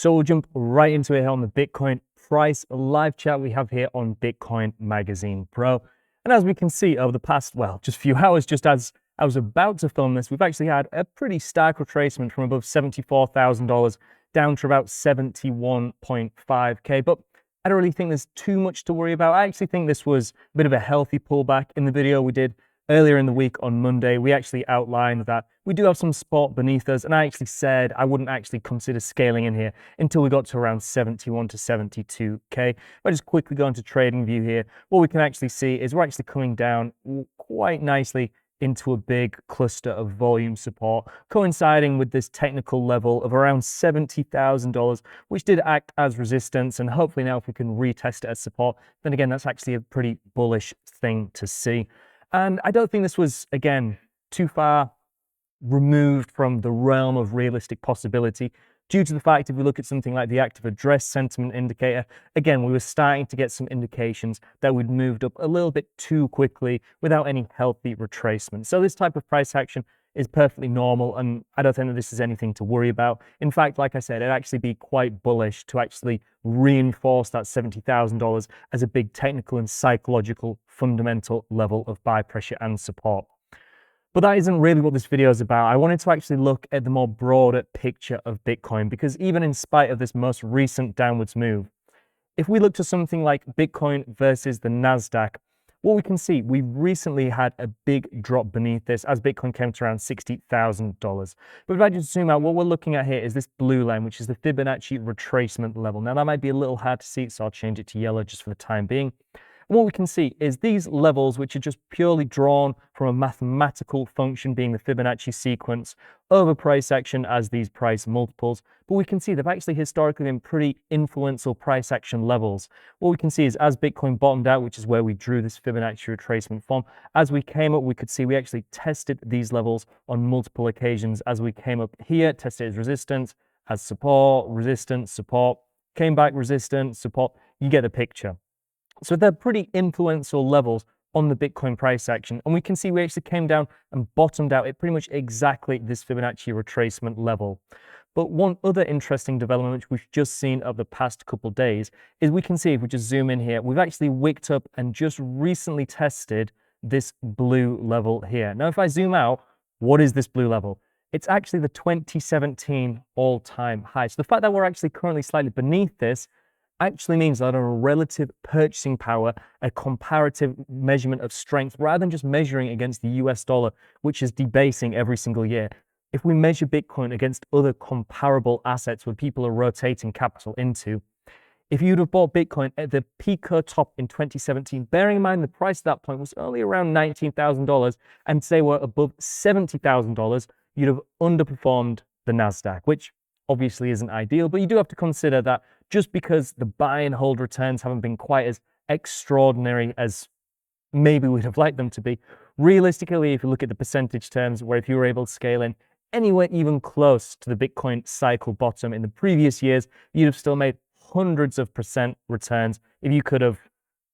So we'll jump right into it here on the Bitcoin price live chat we have here on Bitcoin Magazine Pro. And as we can see over the past, well, just few hours, just as I was about to film this, we've actually had a pretty stark retracement from above $74,000 down to about 71.5K. But I don't really think there's too much to worry about. I actually think this was a bit of a healthy pullback. In the video we did earlier in the week on Monday, we actually outlined that we do have some support beneath us, and I actually said I wouldn't actually consider scaling in here until we got to around 71 to 72K. If I just quickly go into TradingView here, what we can actually see is we're actually coming down quite nicely into a big cluster of volume support, coinciding with this technical level of around $70,000, which did act as resistance. And hopefully now if we can retest it as support, then again, that's actually a pretty bullish thing to see. And I don't think this was, again, too far removed from the realm of realistic possibility, due to the fact if we look at something like the active address sentiment indicator, again, we were starting to get some indications that we'd moved up a little bit too quickly without any healthy retracement. So this type of price action is perfectly normal, and I don't think that this is anything to worry about. In fact, like I said, it'd actually be quite bullish to actually reinforce that $70,000 as a big technical and psychological fundamental level of buy pressure and support. But that isn't really what this video is about. I wanted to actually look at the more broader picture of Bitcoin, because even in spite of this most recent downwards move, if we look to something like Bitcoin versus the NASDAQ, what we can see, we recently had a big drop beneath this as Bitcoin came to around $60,000. But if I just zoom out, what we're looking at here is this blue line, which is the Fibonacci retracement level. Now that might be a little hard to see, so I'll change it to yellow just for the time being. And what we can see is these levels, which are just purely drawn from a mathematical function being the Fibonacci sequence over price action as these price multiples. But we can see they've actually historically been pretty influential price action levels. What we can see is as Bitcoin bottomed out, which is where we drew this Fibonacci retracement from, as we came up, we could see we actually tested these levels on multiple occasions. As we came up here, tested as resistance, as support, resistance, support, came back, resistance, support. You get the picture. So they're pretty influential levels on the Bitcoin price action. And we can see we actually came down and bottomed out at pretty much exactly this Fibonacci retracement level. But one other interesting development, which we've just seen over the past couple of days, is we can see, if we just zoom in here, we've actually wicked up and just recently tested this blue level here. Now, if I zoom out, what is this blue level? It's actually the 2017 all-time high. So the fact that we're actually currently slightly beneath this actually means that on a relative purchasing power, a comparative measurement of strength, rather than just measuring against the US dollar, which is debasing every single year. If we measure Bitcoin against other comparable assets where people are rotating capital into, if you'd have bought Bitcoin at the Pico top in 2017, bearing in mind the price at that point was only around $19,000, and today we're above $70,000, you'd have underperformed the NASDAQ, which obviously isn't ideal, but you do have to consider that just because the buy and hold returns haven't been quite as extraordinary as maybe we'd have liked them to be, realistically, if you look at the percentage terms, where if you were able to scale in anywhere even close to the Bitcoin cycle bottom in the previous years, you'd have still made hundreds of % returns if you could have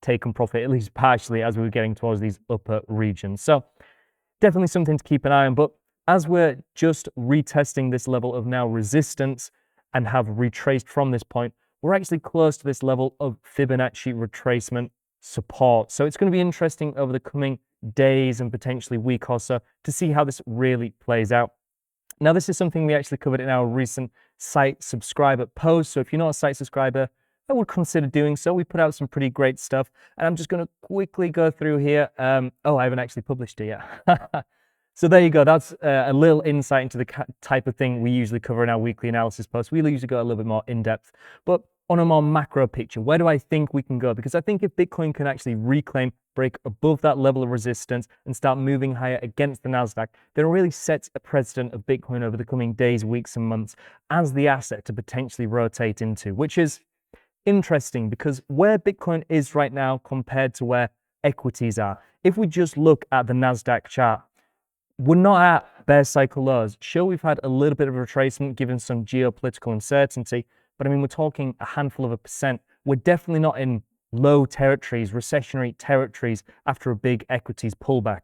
taken profit, at least partially, as we were getting towards these upper regions. So definitely something to keep an eye on. But as we're just retesting this level of now resistance and have retraced from this point, we're actually close to this level of Fibonacci retracement support. So it's going to be interesting over the coming days and potentially week or so to see how this really plays out. Now, this is something we actually covered in our recent site subscriber post. So if you're not a site subscriber, I would consider doing so. We put out some pretty great stuff, and I'm just going to quickly go through here. Oh, I haven't actually published it yet. So there you go. That's a little insight into the type of thing we usually cover in our weekly analysis posts. We usually go a little bit more in depth. But on a more macro picture, where do I think we can go? Because I think if Bitcoin can actually break above that level of resistance and start moving higher against the NASDAQ, then it really sets a precedent of Bitcoin over the coming days, weeks, and months as the asset to potentially rotate into, which is interesting because where Bitcoin is right now compared to where equities are, if we just look at the NASDAQ chart, we're not at bear cycle lows. Sure, we've had a little bit of retracement given some geopolitical uncertainty, but I mean, we're talking a handful of a percent. We're definitely not in low territories, recessionary territories after a big equities pullback.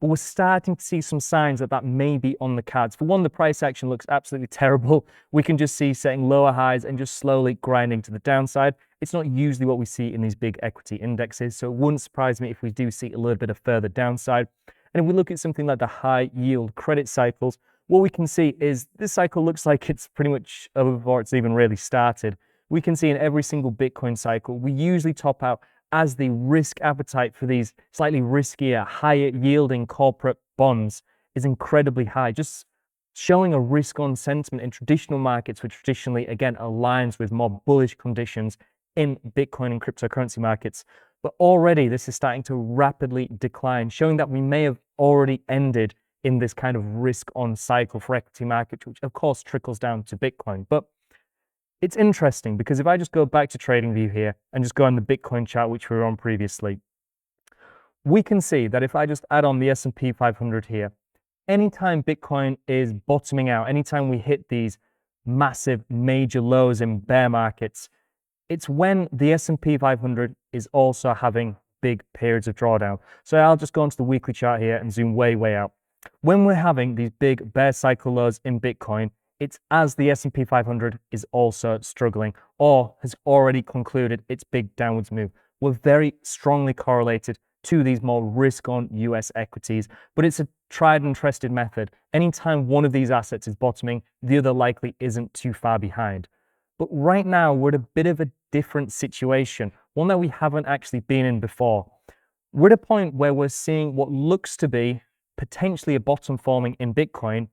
but we're starting to see some signs that that may be on the cards. For one, the price action looks absolutely terrible. We can just see setting lower highs and just slowly grinding to the downside. It's not usually what we see in these big equity indexes, so it wouldn't surprise me if we do see a little bit of further downside. And if we look at something like the high yield credit cycles, what we can see is this cycle looks like it's pretty much over before it's even really started. We can see in every single Bitcoin cycle, we usually top out as the risk appetite for these slightly riskier, higher yielding corporate bonds is incredibly high, just showing a risk on sentiment in traditional markets, which traditionally, again, aligns with more bullish conditions in Bitcoin and cryptocurrency markets. But already this is starting to rapidly decline, showing that we may have already ended in this kind of risk on cycle for equity markets, which of course trickles down to Bitcoin. But it's interesting because if I just go back to TradingView here and just go on the Bitcoin chart, which we were on previously, we can see that if I just add on the S&P 500 here, anytime Bitcoin is bottoming out, anytime we hit these massive major lows in bear markets, it's when the S&P 500 is also having big periods of drawdown. So I'll just go onto the weekly chart here and zoom way, way out. When we're having these big bear cycle lows in Bitcoin, it's as the S&P 500 is also struggling or has already concluded its big downwards move. We're very strongly correlated to these more risk-on US equities, but it's a tried and trusted method. Anytime one of these assets is bottoming, the other likely isn't too far behind. But right now, we're at a bit of a different situation, one that we haven't actually been in before. We're at a point where we're seeing what looks to be potentially a bottom forming in Bitcoin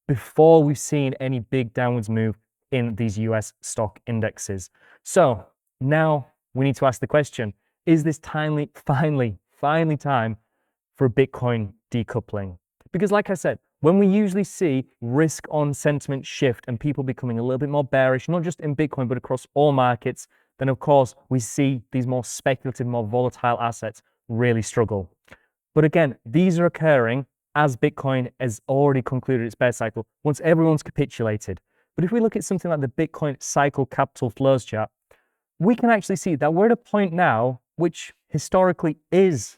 before we've seen any big downwards move in these US stock indexes. So now we need to ask the question, is this finally time for Bitcoin decoupling? Because like I said, when we usually see risk on sentiment shift and people becoming a little bit more bearish, not just in Bitcoin, but across all markets, then of course we see these more speculative, more volatile assets really struggle. But again, these are occurring as Bitcoin has already concluded its bear cycle, once everyone's capitulated. But if we look at something like the Bitcoin cycle capital flows chart, we can actually see that we're at a point now which historically is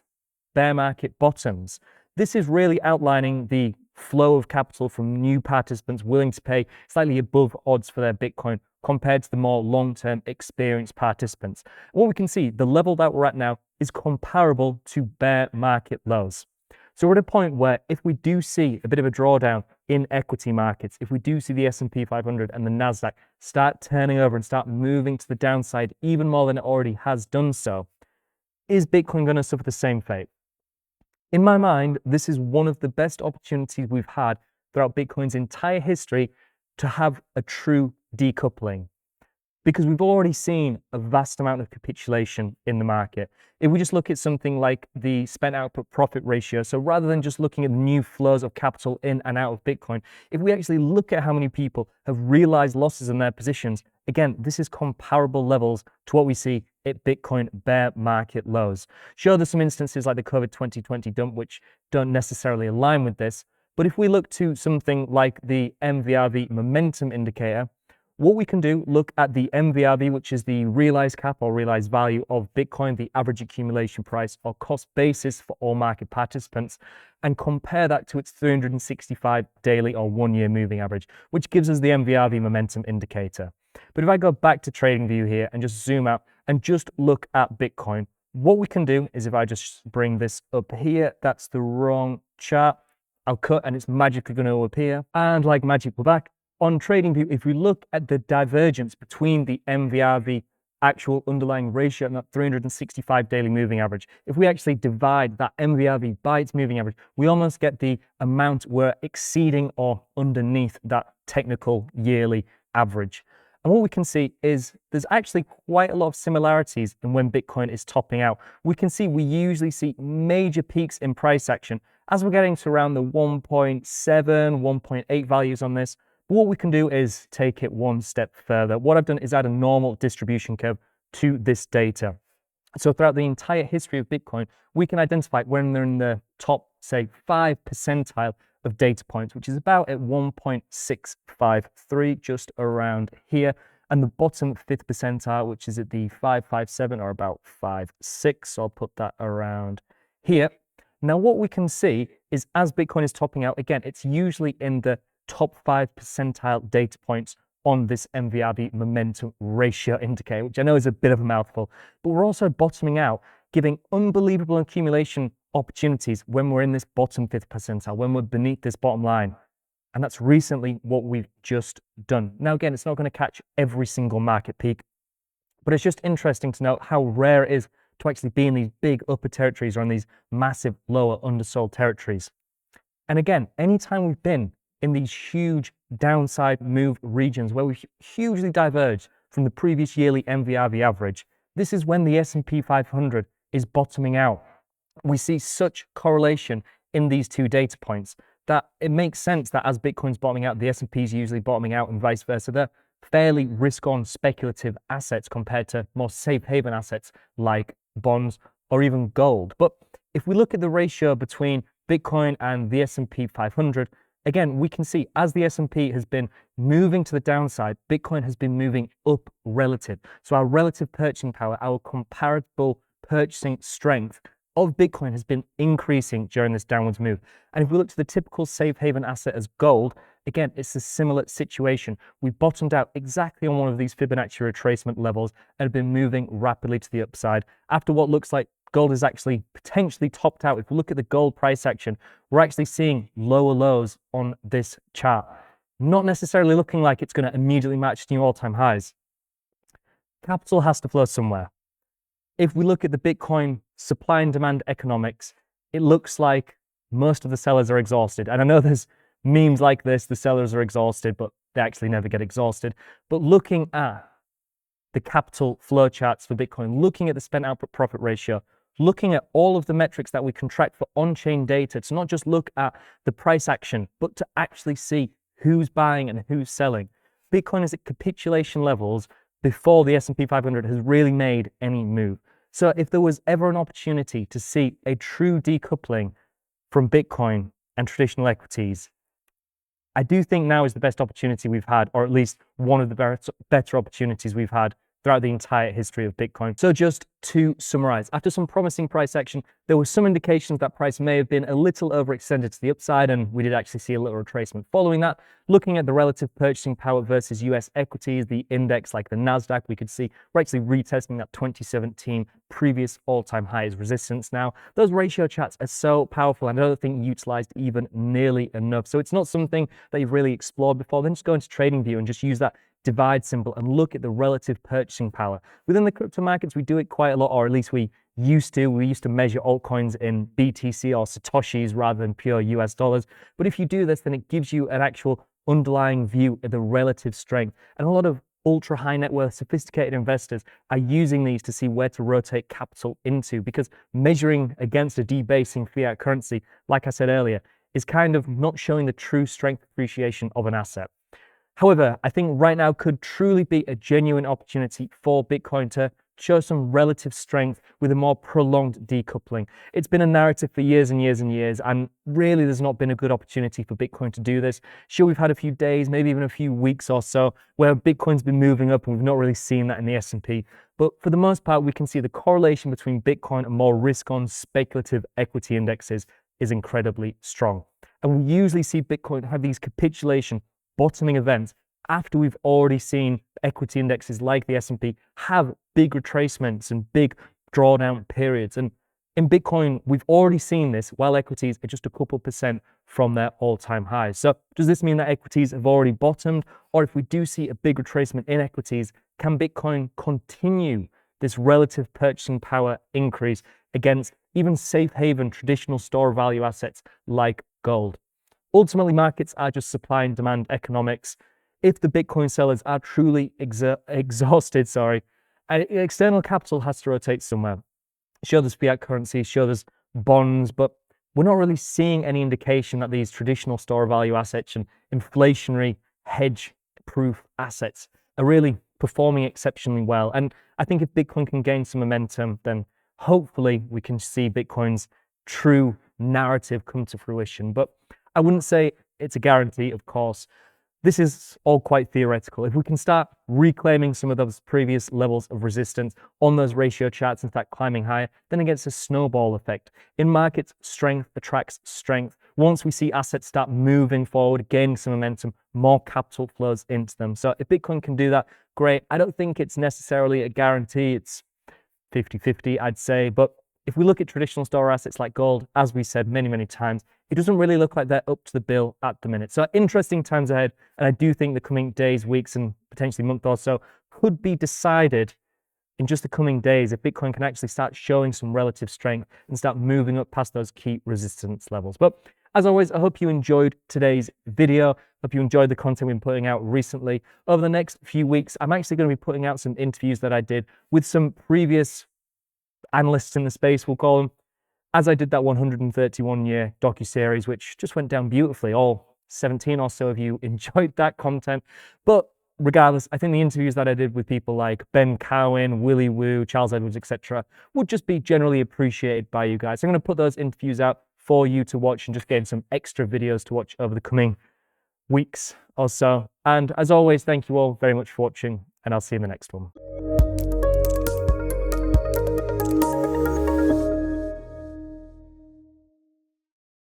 bear market bottoms. This is really outlining the flow of capital from new participants willing to pay slightly above odds for their Bitcoin compared to the more long-term experienced participants. What we can see, the level that we're at now is comparable to bear market lows. So we're at a point where if we do see a bit of a drawdown in equity markets, if we do see the S&P 500 and the NASDAQ start turning over and start moving to the downside even more than it already has done so, is Bitcoin going to suffer the same fate? In my mind, this is one of the best opportunities we've had throughout Bitcoin's entire history to have a true decoupling, because we've already seen a vast amount of capitulation in the market. If we just look at something like the spent output profit ratio, so rather than just looking at the new flows of capital in and out of Bitcoin, if we actually look at how many people have realized losses in their positions, again, this is comparable levels to what we see at Bitcoin bear market lows. Sure, there's some instances like the COVID 2020 dump which don't necessarily align with this, but if we look to something like the MVRV momentum indicator, what we can do, look at the MVRV, which is the realized cap or realized value of Bitcoin, the average accumulation price or cost basis for all market participants, and compare that to its 365 daily or 1 year moving average, which gives us the MVRV momentum indicator. But if I go back to TradingView here and just zoom out and just look at Bitcoin, what we can do is if I just bring this up here, that's the wrong chart, I'll cut and it's magically going to appear. And like magic, we're back. On TradingView, if we look at the divergence between the MVRV actual underlying ratio and that 365 daily moving average, if we actually divide that MVRV by its moving average, we almost get the amount we're exceeding or underneath that technical yearly average. And what we can see is there's actually quite a lot of similarities in when Bitcoin is topping out. We can see we usually see major peaks in price action as we're getting to around the 1.7, 1.8 values on this. What we can do is take it one step further. What I've done is add a normal distribution curve to this data. So throughout the entire history of Bitcoin, we can identify when they're in the top, say, 5 percentile of data points, which is about at 1.653, just around here. And the bottom 5th percentile, which is at the 557 or about 5.6. So I'll put that around here. Now, what we can see is as Bitcoin is topping out, again, it's usually in the top 5 percentile data points on this MVRV momentum ratio indicator, which I know is a bit of a mouthful, but we're also bottoming out, giving unbelievable accumulation opportunities when we're in this bottom 5th percentile, when we're beneath this bottom line. And that's recently what we've just done. Now, again, it's not going to catch every single market peak, but it's just interesting to note how rare it is to actually be in these big upper territories or in these massive lower undersold territories. And again, anytime we've been in these huge downside move regions where we've hugely diverged from the previous yearly MVRV average, this is when the S&P 500 is bottoming out. We see such correlation in these two data points that it makes sense that as Bitcoin's bottoming out, the S&P is usually bottoming out and vice versa. They're fairly risk-on speculative assets compared to more safe haven assets like bonds or even gold. But if we look at the ratio between Bitcoin and the S&P 500, again, we can see as the S&P has been moving to the downside, Bitcoin has been moving up relative. So our relative purchasing power, our comparable purchasing strength of Bitcoin has been increasing during this downwards move. And if we look to the typical safe haven asset as gold, again, it's a similar situation. We bottomed out exactly on one of these Fibonacci retracement levels and have been moving rapidly to the upside after what looks like gold is actually potentially topped out. If we look at the gold price action, we're actually seeing lower lows on this chart. Not necessarily looking like it's going to immediately match new all-time highs. Capital has to flow somewhere. If we look at the Bitcoin supply and demand economics, it looks like most of the sellers are exhausted. And I know there's memes like this, the sellers are exhausted, but they actually never get exhausted. But looking at the capital flow charts for Bitcoin, looking at the spent output profit ratio, looking at all of the metrics that we can track for on-chain data, to not just look at the price action, but to actually see who's buying and who's selling. Bitcoin is at capitulation levels before the S&P 500 has really made any move. So if there was ever an opportunity to see a true decoupling from Bitcoin and traditional equities, I do think now is the best opportunity we've had, or at least one of the better opportunities we've had throughout the entire history of Bitcoin. So just to summarize, after some promising price action, there were some indications that price may have been a little overextended to the upside, and we did actually see a little retracement following that. Looking at the relative purchasing power versus US equities, the index like the NASDAQ, we could see we're actually retesting that 2017 previous all-time highs resistance now. Those ratio charts are so powerful and I don't think utilized even nearly enough. So it's not something that you've really explored before. Then just go into TradingView and just use that divide symbol and look at the relative purchasing power. Within the crypto markets, we do it quite a lot, or at least we used to. We used to measure altcoins in BTC or Satoshis rather than pure US dollars. But if you do this, then it gives you an actual underlying view of the relative strength. And a lot of ultra high net worth sophisticated investors are using these to see where to rotate capital into, because measuring against a debasing fiat currency, like I said earlier, is kind of not showing the true strength appreciation of an asset. However, I think right now could truly be a genuine opportunity for Bitcoin to show some relative strength with a more prolonged decoupling. It's been a narrative for years and years and years, and really there's not been a good opportunity for Bitcoin to do this. Sure, we've had a few days, maybe even a few weeks or so, where Bitcoin's been moving up and we've not really seen that in the S&P. But for the most part, we can see the correlation between Bitcoin and more risk-on speculative equity indexes is incredibly strong. And we usually see Bitcoin have these capitulation bottoming events after we've already seen equity indexes like the S&P have big retracements and big drawdown periods. And in Bitcoin, we've already seen this while equities are just a couple percent from their all-time highs. So does this mean that equities have already bottomed? Or if we do see a big retracement in equities, can Bitcoin continue this relative purchasing power increase against even safe haven traditional store value assets like gold? Ultimately, markets are just supply and demand economics. If the Bitcoin sellers are truly exhausted, external capital has to rotate somewhere. Sure, there's fiat currency, sure, there's bonds, but we're not really seeing any indication that these traditional store value assets and inflationary hedge-proof assets are really performing exceptionally well. And I think if Bitcoin can gain some momentum, then hopefully we can see Bitcoin's true narrative come to fruition. But I wouldn't say it's a guarantee, of course. this is all quite theoretical. If we can start reclaiming some of those previous levels of resistance on those ratio charts and start climbing higher, then it gets a snowball effect. In markets, strength attracts strength. Once we see assets start moving forward, gaining some momentum, more capital flows into them. So if Bitcoin can do that, great. I don't think it's necessarily a guarantee. It's 50-50, I'd say. But if we look at traditional store assets like gold, as we said many, many times, it doesn't really look like they're up to the bill at the minute. So interesting times ahead. And I do think the coming days, weeks, and potentially month or so could be decided in just the coming days if Bitcoin can actually start showing some relative strength and start moving up past those key resistance levels. But as always, I hope you enjoyed today's video. Hope you enjoyed the content we've been putting out recently. Over the next few weeks, I'm actually going to be putting out some interviews that I did with some previous analysts in the space, we'll call them, as I did that 131-year docuseries, which just went down beautifully. All 17 or so of you enjoyed that content. But regardless, I think the interviews that I did with people like Ben Cowan, Willie Woo, Charles Edwards, etc., would just be generally appreciated by you guys. So I'm going to put those interviews out for you to watch and just gain some extra videos to watch over the coming weeks or so. And as always, thank you all very much for watching, and I'll see you in the next one.